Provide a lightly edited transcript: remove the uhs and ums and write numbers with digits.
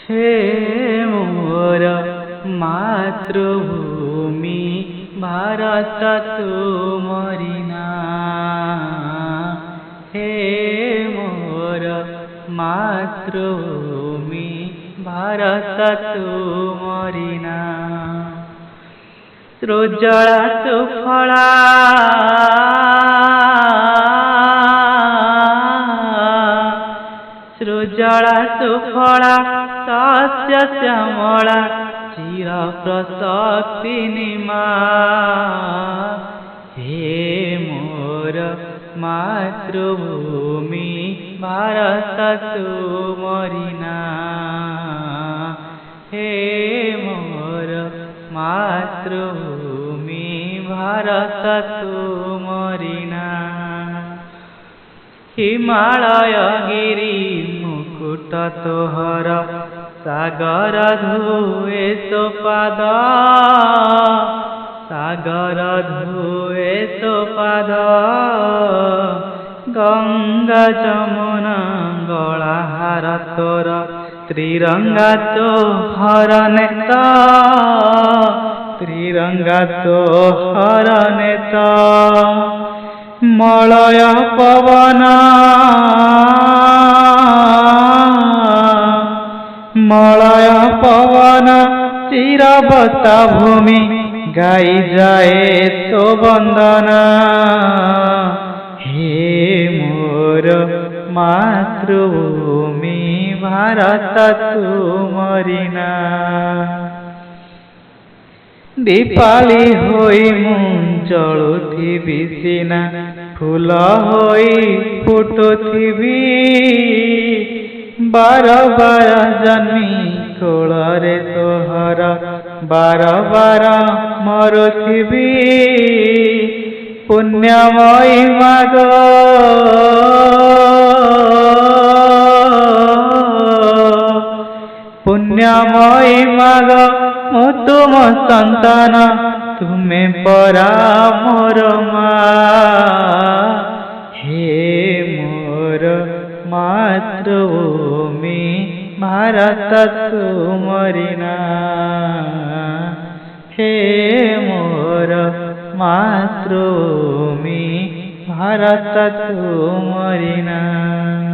हे मोर मातृभूमि भारत तुमरी नाम। हे मोर मातृभूमि भारत तुमरी नाम। सृजला सुफला सृजला सुफला सस्य श्यामला चिर प्रशक्तिनी मां। हे मोर मातृभूमि भारत तुमरी नाम। हे मोर मातृभूमि भारत तुमरी नाम। हिमालय गिरी मुकुट तोहर सागर धुए तो पाद। सागर धुए तो पाद। गंगा जमुना गलाहार तोर त्रिरंगा तोहर नेता। त्रिरंगा तोहर नेता। मलय पवन मलय पवन चिरबसा भूमि गाई जाए तो वंदना। हे मोर मातृभूमि भारत तुमरी नाम। दीपाली होई मुँ जलुथिबी सिना फूल होई फुटुथिबी। बार बार जन्मी कोଳରେ तोहर बार बार मरुथिबी। पुण्यमयी माग पुण्यमयी माग मु तुम संतान तुमे परा मोर मां। हे मोर मातृभूमि भारत तुमरी नाम। हे मोर मातृभूमि भारत तुमरी नाम।